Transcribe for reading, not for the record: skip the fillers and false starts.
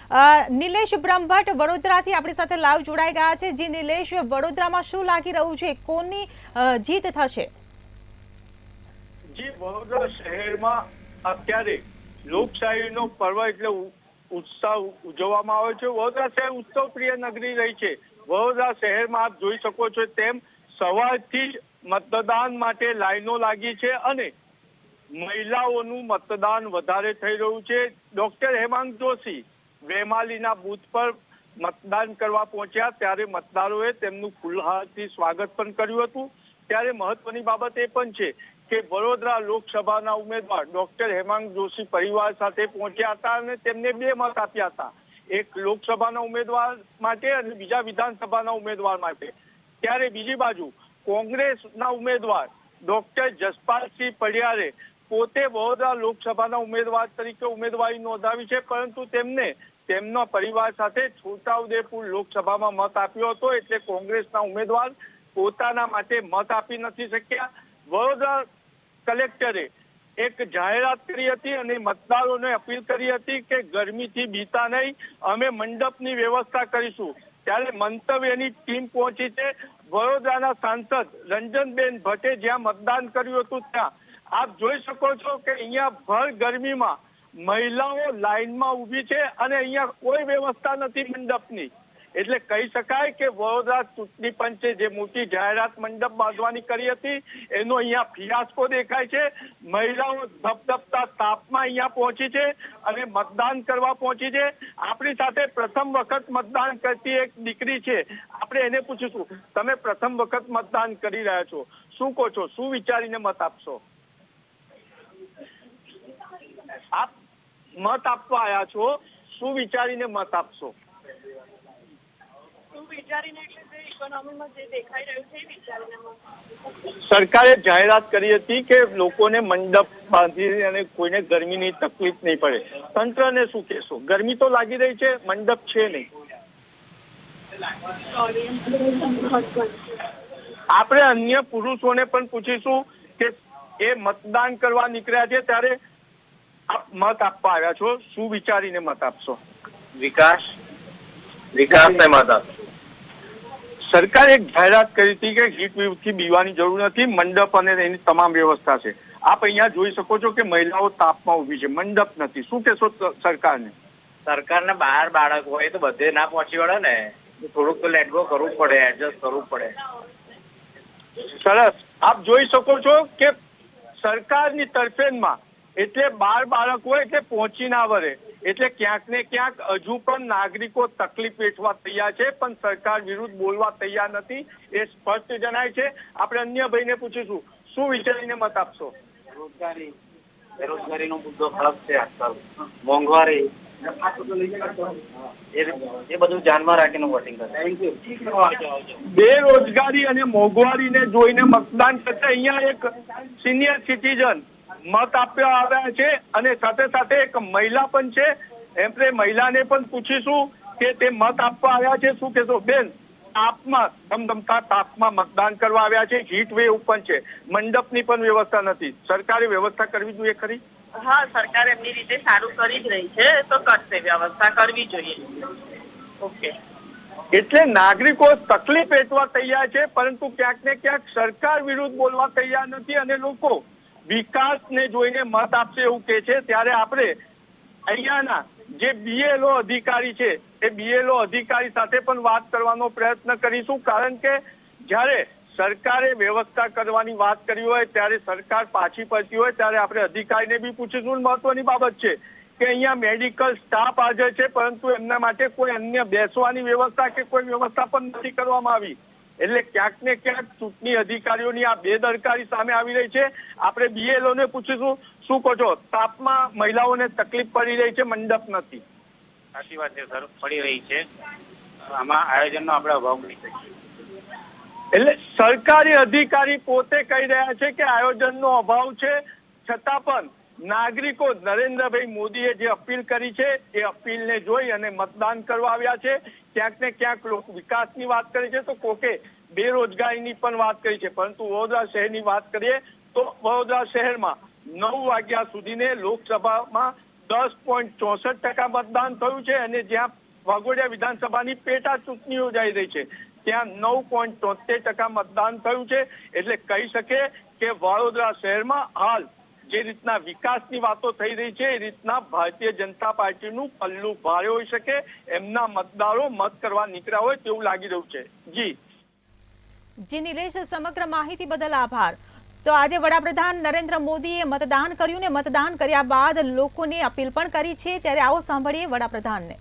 નિલેશ બ્રહ્મભટ્ટ વડોદરાથી આપણી સાથે લાઈવ જોડાઈ ગયા છે। જી નિલેશ, વડોદરામાં શું લાગી રહ્યું છે, કોની જીત થશે? જી, વડોદરા શહેરમાં અત્યારે લોકશાહીનો પર્વ એટલે ઉત્સવ ઉજવવામાં આવે છે। વડોદરા શહેર ઉત્સવ પ્રિય નગરી રહી છે। વડોદરા શહેરમાં આપ જોઈ શકો છો તેમ સવારથી જ મતદાન માટે લાઈનો લાગી છે અને મહિલાઓનું મતદાન વધારે થઈ રહ્યું છે। ડોક્ટર હેમાંગ જોશી વેમાલીના બૂથ પર મતદાન કરવા પહોંચ્યા ત્યારે મતદારોએ તેમનું ફૂલહારથી સ્વાગત પણ કર્યું હતું। ત્યારે મહત્વની બાબત એ પણ છે કે વડોદરા લોકસભાના ઉમેદવાર ડોક્ટર હેમાંગ જોશી પરિવાર સાથે પહોંચ્યા હતા અને તેમને 2 મત આપ્યા હતા, એક લોકસભાના ઉમેદવાર માટે અને બીજા વિધાનસભાના ઉમેદવાર માટે। ત્યારે બીજી બાજુ કોંગ્રેસના ઉમેદવાર ડોક્ટર જસપાલસિંહ પડિયારે પોતે વડોદરા લોકસભાના ઉમેદવાર તરીકે ઉમેદવારી નોંધાવી છે, પરંતુ તેમને તેમના પરિવાર સાથે છોટાઉદેપુર લોકસભામાં મત આપ્યો હતો, એટલે કોંગ્રેસના ઉમેદવાર પોતાના માટે મત આપી નથી શક્યા। વડોદરા કલેક્ટરે એક જાહેરાત કરી હતી અને મતદારોને અપીલ કરી હતી કે ગરમીથી બીતા નહીં, અમે મંડપની વ્યવસ્થા કરીશું। ત્યારે મંતવ્યની ટીમ પહોંચી છે। વડોદરાના સાંસદ રંજનબેન ભટ્ટે જ્યાં મતદાન કર્યું હતું ત્યાં આપ જોઈ શકો છો કે અહીંયા ભર ગરમીમાં મહિલાઓ લાઈનમાં ઊભી છે અને અહીંયા કોઈ વ્યવસ્થા નથી મંડપની, એટલે કહી શકાય કે વડોદરા ચૂંટણી પંચે જે મોટી જાહેરાત મંડપ બાંધવાની કરી હતી એનો અહીંયા ફિયાસ્કો દેખાય છે। મહિલાઓ ધબધબતા તાપમાં અહીંયા પહોંચી છે અને મતદાન કરવા પહોંચી છે। આપણી સાથે પ્રથમ વખત મતદાન કરતી એક દીકરી છે, આપણે એને પૂછીશું, તમે પ્રથમ વખત મતદાન કરી રહ્યા છો, શું કહો છો, શું વિચારીને મત આપશો? આપ મત આપવા આવ્યા છો, શું વિચારીને મત આપશો? સરકારે જાહેરાત કરી હતી કે લોકોને મંડપ બાંધી અને કોઈને ગરમીની તકલીફ નહીં પડે, તંત્રને શું કહેશો? ગરમી તો લાગી રહી છે, મંડપ છે નહીં। આપણે અન્ય પુરુષોને પણ પૂછીશું કે એ મતદાન કરવા નીકળ્યા છે ત્યારે આપ મત આપવા આવ્યા છો, શું વિચારીને મત આપશો? વિકાસને મત આપશો। સરકારે એક જાહેરાત કરી હતી કે હીટ વેવથી બીવાની જરૂર નથી, મંડપ અને એની તમામ વ્યવસ્થા છે। આપ અહીંયા જોઈ શકો છો કે મહિલાઓ તાપમાં ઉભી છે, મંડપ નથી, શું કહેશો સરકારને? સરકારને બહાર બાળક હોય તો બધે ના પહોંચી વળે ને, થોડુંક તો લેટ ગો કરવું પડે, એડજસ્ટ કરવું પડે। સરસ, આપ જોઈ શકો છો કે સરકારની તરફેણમાં એટલે 12 બાળક હોય એટલે પહોંચી ના વળે, એટલે ક્યાંક ને ક્યાંક હજુ પણ નાગરિકો તકલીફ વેઠવા તૈયાર છે, પણ સરકાર વિરુદ્ધ બોલવા તૈયાર નથી, એ સ્પષ્ટ જણાય છે। આપણે અન્ય ભાઈને પૂછીશું, શું વિચારીને મત આપશો? બેરોજગારીનો મુદ્દો ખરાબ છે, મોંઘવારી એ બધું ધ્યાનમાં રાખીને વોટિંગ કરે। બેરોજગારી અને મોંઘવારીને જોઈને મતદાન કરતા અહીંયા એક સિનિયર સિટીઝન મત આપવા આવ્યા છે અને સાથે સાથે એક મહિલા પણ છે, એમને મહિલાને પણ પૂછીશું કે તે મત આપવા આવ્યા છે, શું કહેશો બેન? તાપમાં ધમધમતા તાપમાં મતદાન કરવા આવ્યા છે, હીટ વેવ પણ છે, મંડપની પણ વ્યવસ્થા નથી, સરકારે વ્યવસ્થા કરવી જોઈએ ખરી? હા, સરકાર એમની રીતે સારું કરી જ રહી છે, તો કરશે, વ્યવસ્થા કરવી જોઈએ। ઓકે, એટલે નાગરિકો તકલીફ વેઠવા તૈયાર છે, પરંતુ ક્યાંક ને ક્યાંક સરકાર વિરુદ્ધ બોલવા તૈયાર નથી અને લોકો વિકાસને જોઈને મત આપશે એવું કે છે। ત્યારે આપણે અહીંયાના જે BLO અધિકારી છે એ BLO અધિકારી સાથે પણ વાત કરવાનો પ્રયત્ન કરીશું, કારણ કે જ્યારે સરકારે વ્યવસ્થા કરવાની વાત કરી હોય ત્યારે સરકાર પાછી પડતી હોય ત્યારે આપણે અધિકારીને બી પૂછીશું। મહત્વની બાબત છે કે અહીંયા મેડિકલ સ્ટાફ હાજર છે, પરંતુ એમના માટે કોઈ અન્ય બેસવાની વ્યવસ્થા કે કોઈ વ્યવસ્થા પણ નથી કરવામાં આવી, એટલે ક્યાંક ને ક્યાંક ચૂંટણી અધિકારીઓની આ બેદરકારી સામે આવી રહી છે। આપણે BLO ને પૂછીશું, શું કહો છો, તાપમાં મહિલાઓને તકલીફ પડી રહી છે, મંડપ નથી? સાચી વાત છે સર, પડી રહી છે, આમાં આયોજનનો આપણે અભાવ કરી શકીએ। એટલે સરકારી અધિકારી પોતે કહી રહ્યા છે કે આયોજનનો અભાવ છે, છતાં પણ નાગરિકો નરેન્દ્રભાઈ મોદીએ જે અપીલ કરી છે એ અપીલને જોઈ અને મતદાન કરવા આવ્યા છે। ક્યાંક ને ક્યાંક લોકો વિકાસની વાત કરી છે તો કોકે બેરોજગારીની પણ વાત કરી છે, પરંતુ વડોદરા શહેરની વાત કરીએ તો વડોદરા શહેરમાં 9 વાગ્યા સુધીને લોકસભામાં 10.64% મતદાન થયું છે અને જ્યાં વાઘોડિયા વિધાનસભાની પેટા ચૂંટણી યોજાઈ રહી છે ત્યાં 9.73% મતદાન થયું છે. એટલે કહી શકે કે વડોદરા શહેરમાં હાલ જે રીતના વિકાસની વાતો થઈ રહી છે એ રીતના ભારતીય જનતા પાર્ટીનું પલ્લું ભારે હોઈ શકે, એમના મતદારો મત કરવા નીકળ્યા હોય તેવું લાગી રહ્યું છે. જી નિલેશ, સમગ્ર માહિતી બદલ આભાર. તો આજે વડાપ્રધાન નરેન્દ્ર મોદીએ મતદાન કર્યું ને મતદાન કર્યા બાદ લોકોને અપીલ પણ કરી છે, ત્યારે આવો સાંભળીએ વડાપ્રધાનને.